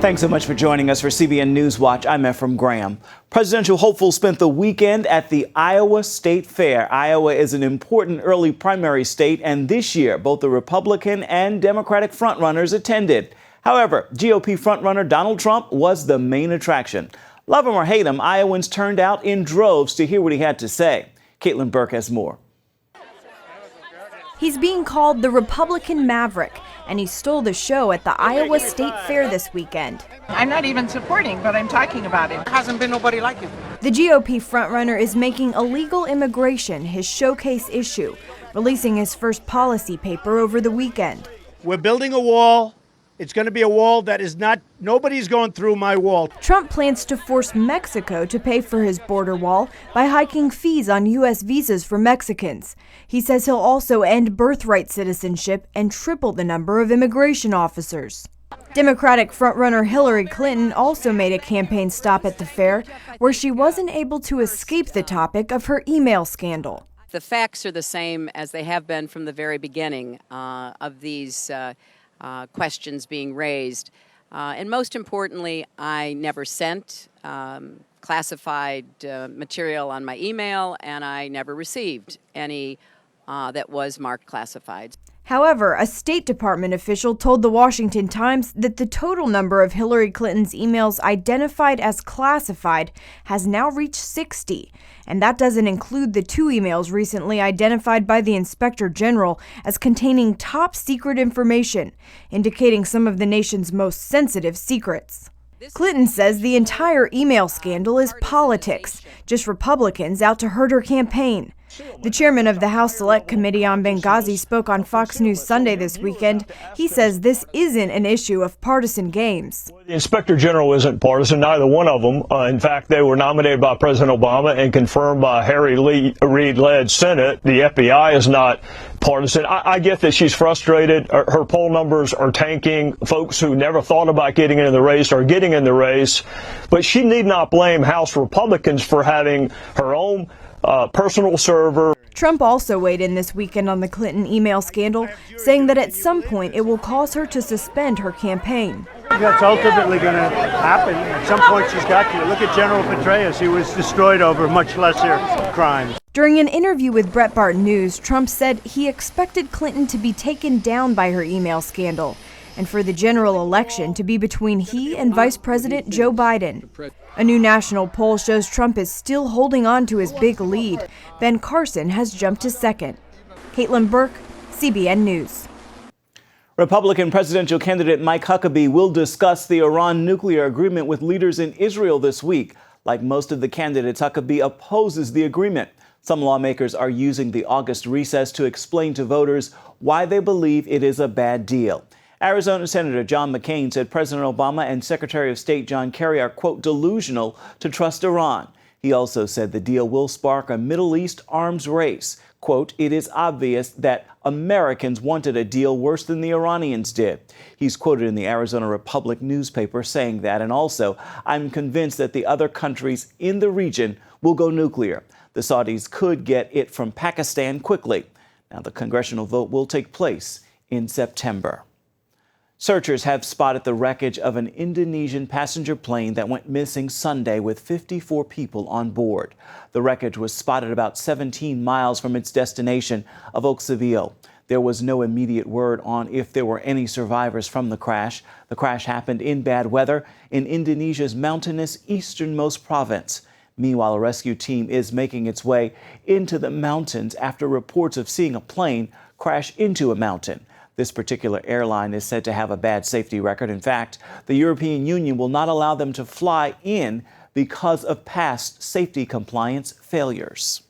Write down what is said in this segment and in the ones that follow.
Thanks so much for joining us for CBN NewsWatch. I'm Ephraim Graham. Presidential hopefuls spent the weekend at the Iowa State Fair. Iowa is an important early primary state, and this year both the Republican and Democratic frontrunners attended. However, GOP frontrunner Donald Trump was the main attraction. Love him or hate him, Iowans turned out in droves to hear what he had to say. Caitlin Burke has more. He's being called the Republican Maverick, and he stole the show at the Iowa State Fair this weekend. I'm not even supporting, but I'm talking about it. There hasn't been nobody like him. The GOP frontrunner is making illegal immigration his showcase issue, releasing his first policy paper over the weekend. We're building a wall. It's going to be a wall that is not, nobody's going through my wall. Trump plans to force Mexico to pay for his border wall by hiking fees on U.S. visas for Mexicans. He says he'll also end birthright citizenship and triple the number of immigration officers. Democratic frontrunner Hillary Clinton also made a campaign stop at the fair, where she wasn't able to escape the topic of her email scandal. The facts are the same as they have been from the very beginning of these questions being raised. And most importantly, I never sent classified material on my email, and I never received any that was marked classified. However, a State Department official told the Washington Times that the total number of Hillary Clinton's emails identified as classified has now reached 60, and that doesn't include the 2 emails recently identified by the Inspector General as containing top secret information, indicating some of the nation's most sensitive secrets. Clinton says the entire email scandal is politics, just Republicans out to hurt her campaign. The chairman of the House Select Committee on Benghazi spoke on Fox News Sunday this weekend. He says this isn't an issue of partisan games. The Inspector General isn't partisan, neither one of them. In fact, they were nominated by President Obama and confirmed by Harry Reid-led Senate. The FBI is not partisan. I get that she's frustrated. Her poll numbers are tanking. Folks who never thought about getting into the race are getting in the race. But she need not blame House Republicans for having her own personal server. Trump also weighed in this weekend on the Clinton email scandal, saying that at some point it will cause her to suspend her campaign. That's ultimately going to happen. At some point she's got to. Look at General Petraeus. He was destroyed over much lesser crimes. During an interview with Breitbart News, Trump said he expected Clinton to be taken down by her email scandal and for the general election to be between he and Vice President Joe Biden. A new national poll shows Trump is still holding on to his big lead. Ben Carson has jumped to second. Caitlin Burke, CBN News. Republican presidential candidate Mike Huckabee will discuss the Iran nuclear agreement with leaders in Israel this week. Like most of the candidates, Huckabee opposes the agreement. Some lawmakers are using the August recess to explain to voters why they believe it is a bad deal. Arizona Senator John McCain said President Obama and Secretary of State John Kerry are, quote, delusional to trust Iran. He also said the deal will spark a Middle East arms race. Quote, it is obvious that Americans wanted a deal worse than the Iranians did. He's quoted in the Arizona Republic newspaper saying that, and also, I'm convinced that the other countries in the region will go nuclear. The Saudis could get it from Pakistan quickly. Now, the congressional vote will take place in September. Searchers have spotted the wreckage of an Indonesian passenger plane that went missing Sunday with 54 people on board. The wreckage was spotted about 17 miles from its destination of Oksavio. There was no immediate word on if there were any survivors from the crash. The crash happened in bad weather in Indonesia's mountainous easternmost province. Meanwhile, a rescue team is making its way into the mountains after reports of seeing a plane crash into a mountain. This particular airline is said to have a bad safety record. In fact, the European Union will not allow them to fly in because of past safety compliance failures.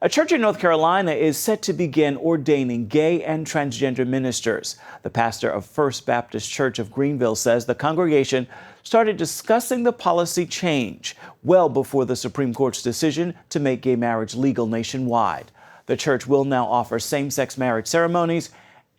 A church in North Carolina is set to begin ordaining gay and transgender ministers. The pastor of First Baptist Church of Greenville says the congregation started discussing the policy change well before the Supreme Court's decision to make gay marriage legal nationwide. The church will now offer same-sex marriage ceremonies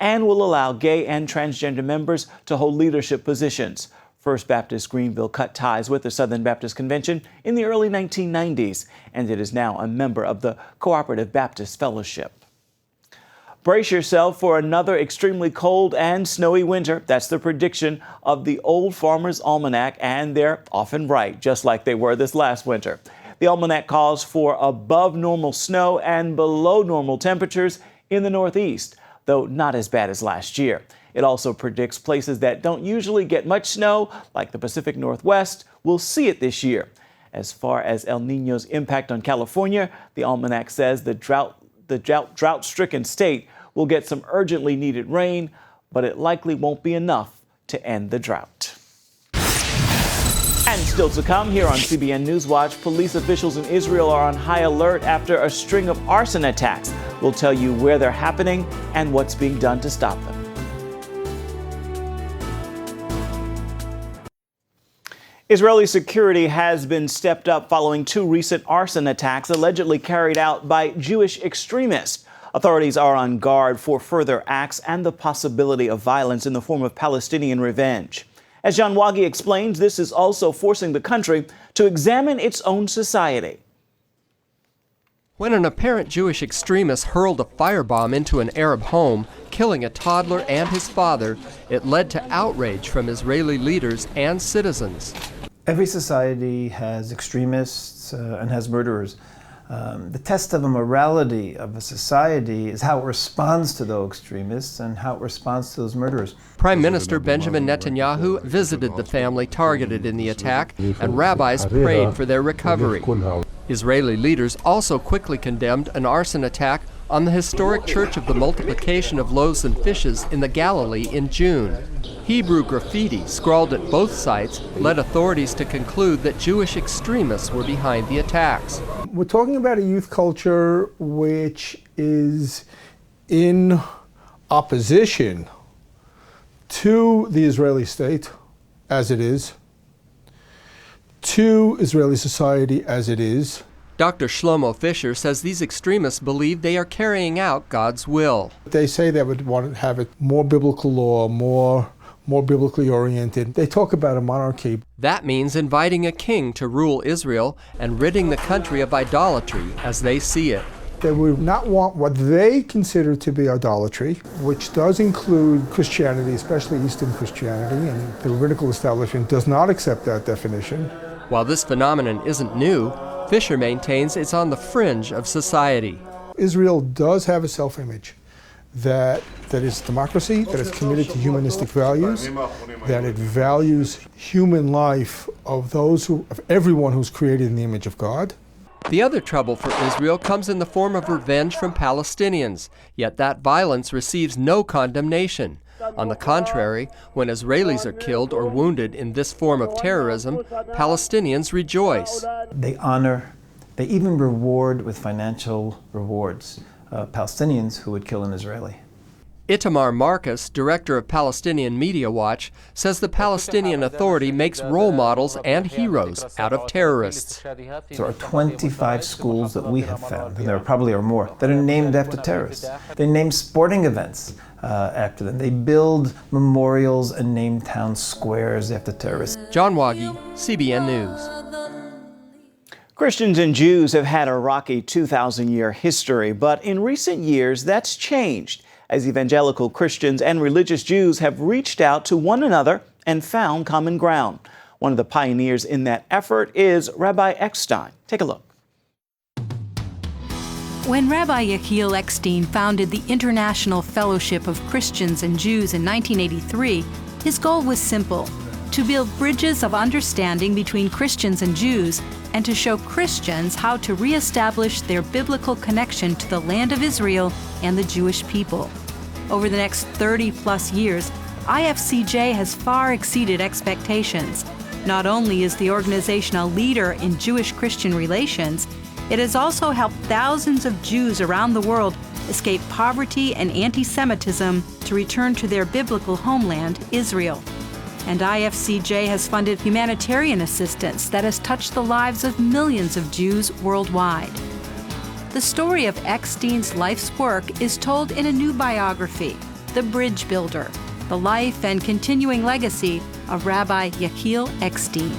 and will allow gay and transgender members to hold leadership positions. First Baptist Greenville cut ties with the Southern Baptist Convention in the early 1990s, and it is now a member of the Cooperative Baptist Fellowship. Brace yourself for another extremely cold and snowy winter. That's the prediction of the old Farmer's Almanac, and they're often right, just like they were this last winter. The almanac calls for above normal snow and below normal temperatures in the Northeast, though not as bad as last year. It also predicts places that don't usually get much snow, like the Pacific Northwest, will see it this year. As far as El Niño's impact on California, the almanac says the drought-stricken state will get some urgently needed rain, but it likely won't be enough to end the drought. And still to come here on CBN NewsWatch, police officials in Israel are on high alert after a string of arson attacks. We'll tell you where they're happening and what's being done to stop them. Israeli security has been stepped up following two recent arson attacks allegedly carried out by Jewish extremists. Authorities are on guard for further acts and the possibility of violence in the form of Palestinian revenge. As John Wagi explains, this is also forcing the country to examine its own society. When an apparent Jewish extremist hurled a firebomb into an Arab home, killing a toddler and his father, it led to outrage from Israeli leaders and citizens. Every society has extremists and has murderers. The test of a morality of a society is how it responds to those extremists and how it responds to those murderers. Prime Minister Benjamin Netanyahu visited the family targeted in the attack, and rabbis prayed for their recovery. Israeli leaders also quickly condemned an arson attack on the historic Church of the Multiplication of Loaves and Fishes in the Galilee in June. Hebrew graffiti scrawled at both sites led authorities to conclude that Jewish extremists were behind the attacks. We're talking about a youth culture which is in opposition to the Israeli state as it is, to Israeli society as it is. Dr. Shlomo Fisher says these extremists believe they are carrying out God's will. They say they would want to have it more biblical law, more biblically oriented. They talk about a monarchy. That means inviting a king to rule Israel and ridding the country of idolatry as they see it. They would not want what they consider to be idolatry, which does include Christianity, especially Eastern Christianity, and the rabbinical establishment does not accept that definition. While this phenomenon isn't new, Fisher maintains it's on the fringe of society. Israel does have a self-image that is democracy, that is committed to humanistic values, that it values human life of everyone who's created in the image of God. The other trouble for Israel comes in the form of revenge from Palestinians, yet that violence receives no condemnation. On the contrary, when Israelis are killed or wounded in this form of terrorism, Palestinians rejoice. They honor, they even reward with financial rewards Palestinians who would kill an Israeli. Itamar Marcus, director of Palestinian Media Watch, says the Palestinian Authority makes role models and heroes out of terrorists. There are 25 schools that we have found, and there probably are more, that are named after terrorists. They name sporting events after them. They build memorials and name town squares after terrorists. John Wagi, CBN News. Christians and Jews have had a rocky 2,000-year history, but in recent years that's changed as evangelical Christians and religious Jews have reached out to one another and found common ground. One of the pioneers in that effort is Rabbi Eckstein. Take a look. When Rabbi Yechiel Eckstein founded the International Fellowship of Christians and Jews in 1983, his goal was simple: to build bridges of understanding between Christians and Jews and to show Christians how to reestablish their biblical connection to the land of Israel and the Jewish people. Over the next 30-plus years, IFCJ has far exceeded expectations. Not only is the organization a leader in Jewish-Christian relations, it has also helped thousands of Jews around the world escape poverty and anti-Semitism to return to their biblical homeland, Israel. And IFCJ has funded humanitarian assistance that has touched the lives of millions of Jews worldwide. The story of Eckstein's life's work is told in a new biography, The Bridge Builder, the life and continuing legacy of Rabbi Yechiel Eckstein.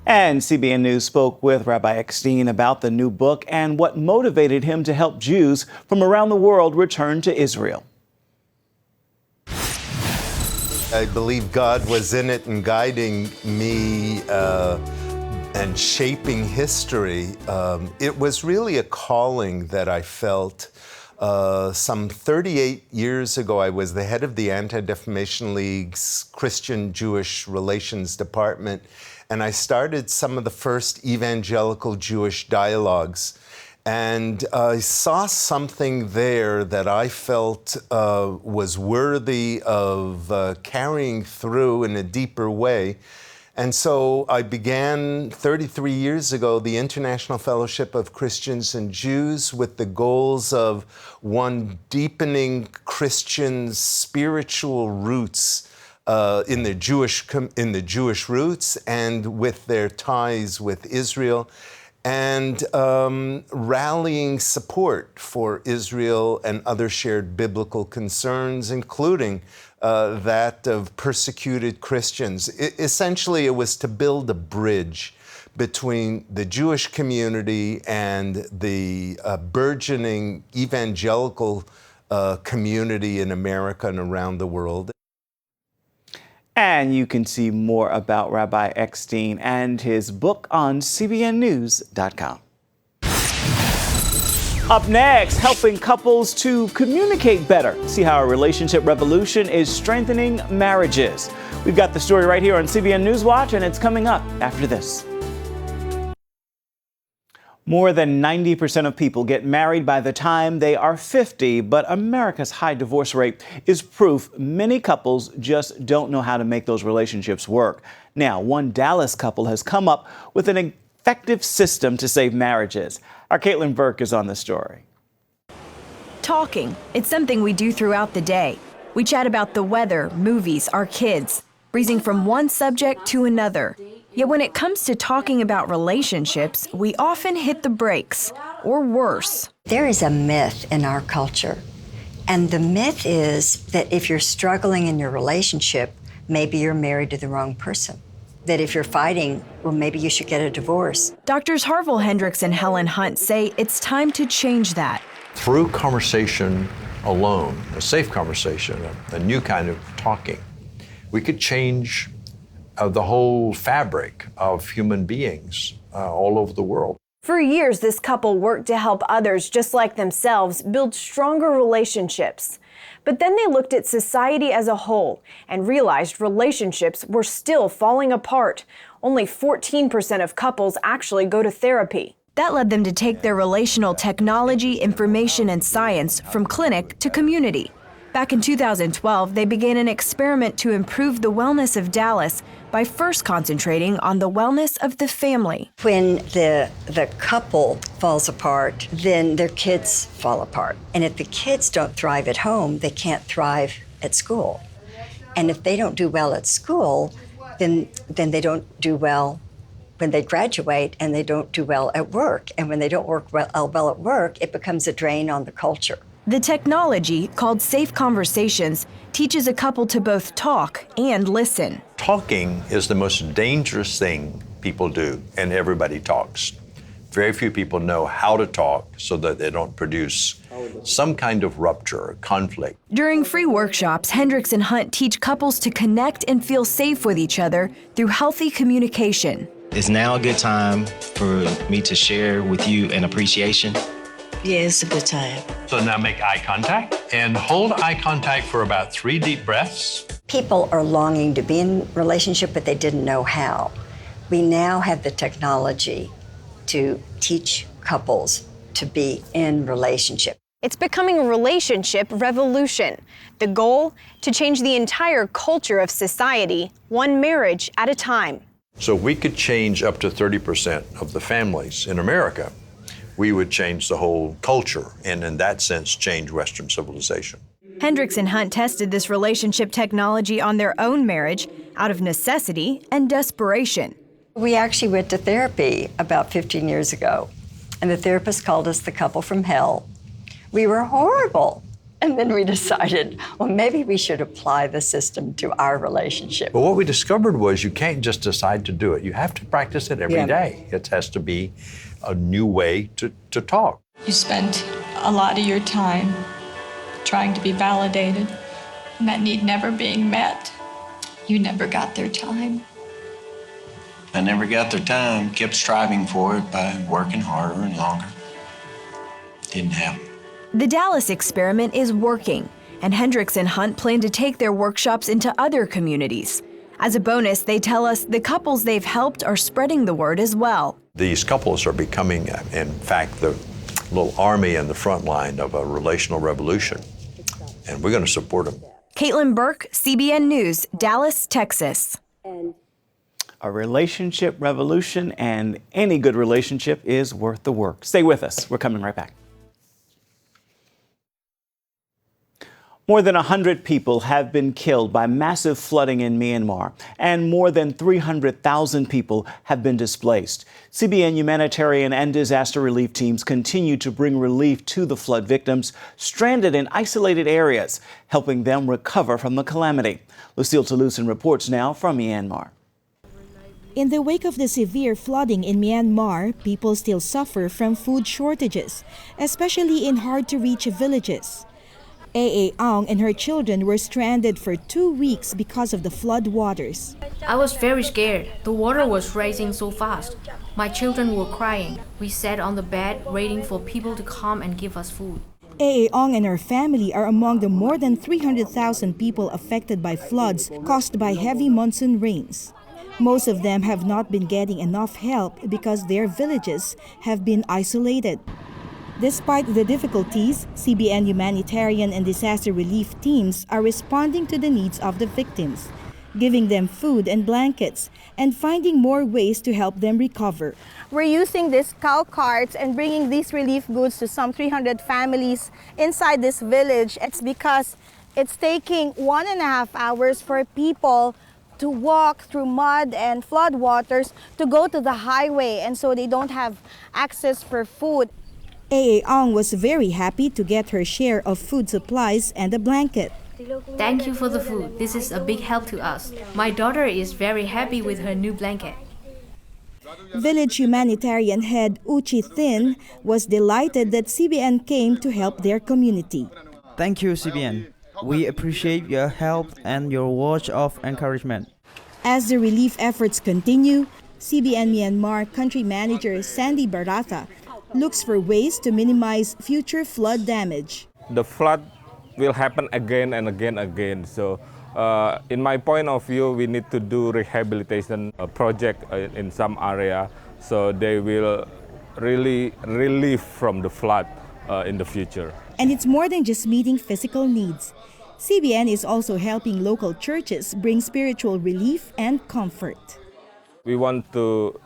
And CBN News spoke with Rabbi Eckstein about the new book and what motivated him to help Jews from around the world return to Israel. I believe God was in it and guiding me and shaping history. It was really a calling that I felt. Some 38 years ago, I was the head of the Anti-Defamation League's Christian-Jewish Relations Department, and I started some of the first evangelical Jewish dialogues. And I saw something there that I felt was worthy of carrying through in a deeper way. And so I began 33 years ago the International Fellowship of Christians and Jews with the goals of, one, deepening Christians' spiritual roots in the Jewish roots and with their ties with Israel, and rallying support for Israel and other shared biblical concerns, including that of persecuted Christians. Essentially, it was to build a bridge between the Jewish community and the burgeoning evangelical community in America and around the world. And you can see more about Rabbi Eckstein and his book on CBNNews.com. Up next, helping couples to communicate better. See how a relationship revolution is strengthening marriages. We've got the story right here on CBN NewsWatch, and it's coming up after this. More than 90% of people get married by the time they are 50, but America's high divorce rate is proof many couples just don't know how to make those relationships work. Now, one Dallas couple has come up with an effective system to save marriages. Our Caitlin Burke is on the story. Talking. It's something we do throughout the day. We chat about the weather, movies, our kids, breezing from one subject to another. Yet when it comes to talking about relationships, we often hit the brakes, or worse. There is a myth in our culture, and the myth is that if you're struggling in your relationship, maybe you're married to the wrong person. That if you're fighting, well, maybe you should get a divorce. Doctors Harville Hendricks and Helen Hunt say it's time to change that. Through conversation alone, a safe conversation, a new kind of talking, we could change the whole fabric of human beings all over the world. For years, this couple worked to help others just like themselves build stronger relationships. But then they looked at society as a whole and realized relationships were still falling apart. Only 14% of couples actually go to therapy. That led them to take their relational technology, information, and science from clinic to community. Back in 2012, they began an experiment to improve the wellness of Dallas by first concentrating on the wellness of the family. When the couple falls apart, then their kids fall apart. And if the kids don't thrive at home, they can't thrive at school. And if they don't do well at school, then they don't do well when they graduate, and they don't do well at work. And when they don't work well at work, it becomes a drain on the culture. The technology, called Safe Conversations, teaches a couple to both talk and listen. Talking is the most dangerous thing people do, and everybody talks. Very few people know how to talk so that they don't produce some kind of rupture or conflict. During free workshops, Hendricks and Hunt teach couples to connect and feel safe with each other through healthy communication. Is now a good time for me to share with you an appreciation? Yeah, it's a good time. So now make eye contact and hold eye contact for about 3 deep breaths. People are longing to be in a relationship, but they didn't know how. We now have the technology to teach couples to be in relationship. It's becoming a relationship revolution. The goal, to change the entire culture of society, one marriage at a time. So we could change up to 30% of the families in America. We would change the whole culture, and in that sense, change Western civilization. Hendricks and Hunt tested this relationship technology on their own marriage out of necessity and desperation. We actually went to therapy about 15 years ago, and the therapist called us the couple from hell. We were horrible. And then we decided, well, maybe we should apply the system to our relationship. But what we discovered was you can't just decide to do it. You have to practice it every day. It has to be a new way to talk. You spent a lot of your time trying to be validated, and that need never being met. You never got their time. I never got their time, kept striving for it by working harder and longer. Didn't happen. The Dallas experiment is working, and Hendricks and Hunt plan to take their workshops into other communities. As a bonus, they tell us the couples they've helped are spreading the word as well. These couples are becoming, in fact, the little army in the front line of a relational revolution, and we're going to support them. Caitlin Burke, CBN News, Dallas, Texas. A relationship revolution, and any good relationship is worth the work. Stay with us. We're coming right back. More than 100 people have been killed by massive flooding in Myanmar, and more than 300,000 people have been displaced. CBN humanitarian and disaster relief teams continue to bring relief to the flood victims stranded in isolated areas, helping them recover from the calamity. Lucille Toulousan reports now from Myanmar. In the wake of the severe flooding in Myanmar, people still suffer from food shortages, especially in hard-to-reach villages. A. Aung and her children were stranded for 2 weeks because of the flood waters. I was very scared. The water was rising so fast. My children were crying. We sat on the bed waiting for people to come and give us food. A. Aung and her family are among the more than 300,000 people affected by floods caused by heavy monsoon rains. Most of them have not been getting enough help because their villages have been isolated. Despite the difficulties, CBN humanitarian and disaster relief teams are responding to the needs of the victims, giving them food and blankets, and finding more ways to help them recover. We're using these cow carts and bringing these relief goods to some 300 families inside this village. It's because it's taking 1.5 hours for people to walk through mud and flood waters to go to the highway, and so they don't have access for food. A. Aung was very happy to get her share of food supplies and a blanket. Thank you for the food. This is a big help to us. My daughter is very happy with her new blanket. Village humanitarian head Uchi Thin was delighted that CBN came to help their community. Thank you, CBN. We appreciate your help and your words of encouragement. As the relief efforts continue, CBN Myanmar country manager Sandy Baratha looks for ways to minimize future flood damage. The flood will happen again and again. So in my point of view, we need to do rehabilitation project in some area so they will really relieve from the flood in the future. And it's more than just meeting physical needs. CBN is also helping local churches bring spiritual relief and comfort. We want to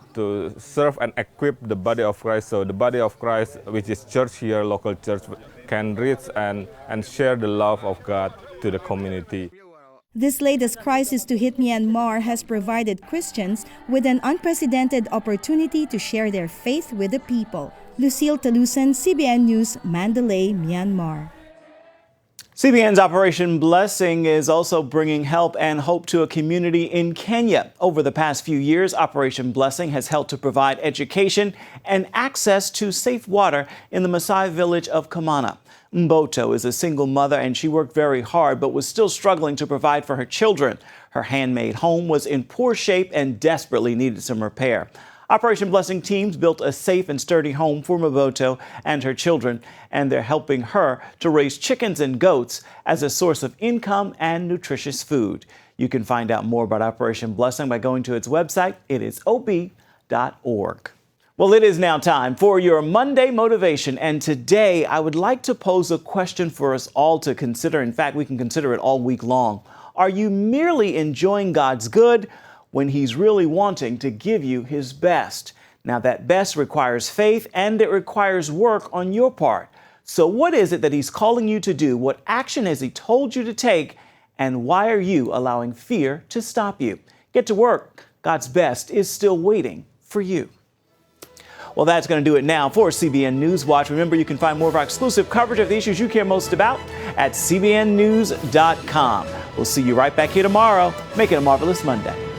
serve and equip the body of Christ, so the body of Christ, which is church here, local church, can reach and share the love of God to the community. This latest crisis to hit Myanmar has provided Christians with an unprecedented opportunity to share their faith with the people. Lucille Toulousan, CBN News, Mandalay, Myanmar. CBN's Operation Blessing is also bringing help and hope to a community in Kenya. Over the past few years, Operation Blessing has helped to provide education and access to safe water in the Maasai village of Kamana. Mboto is a single mother, and she worked very hard but was still struggling to provide for her children. Her handmade home was in poor shape and desperately needed some repair. Operation Blessing teams built a safe and sturdy home for Mboto and her children, and they're helping her to raise chickens and goats as a source of income and nutritious food. You can find out more about Operation Blessing by going to its website. It is op.org. Well, it is now time for your Monday Motivation, and today I would like to pose a question for us all to consider. In fact, we can consider it all week long. Are you merely enjoying God's good when He's really wanting to give you His best? Now, that best requires faith and it requires work on your part. So what is it that He's calling you to do? What action has He told you to take? And why are you allowing fear to stop you? Get to work. God's best is still waiting for you. Well, that's going to do it now for CBN NewsWatch. Remember, you can find more of our exclusive coverage of the issues you care most about at cbnnews.com. We'll see you right back here tomorrow. Make it a marvelous Monday.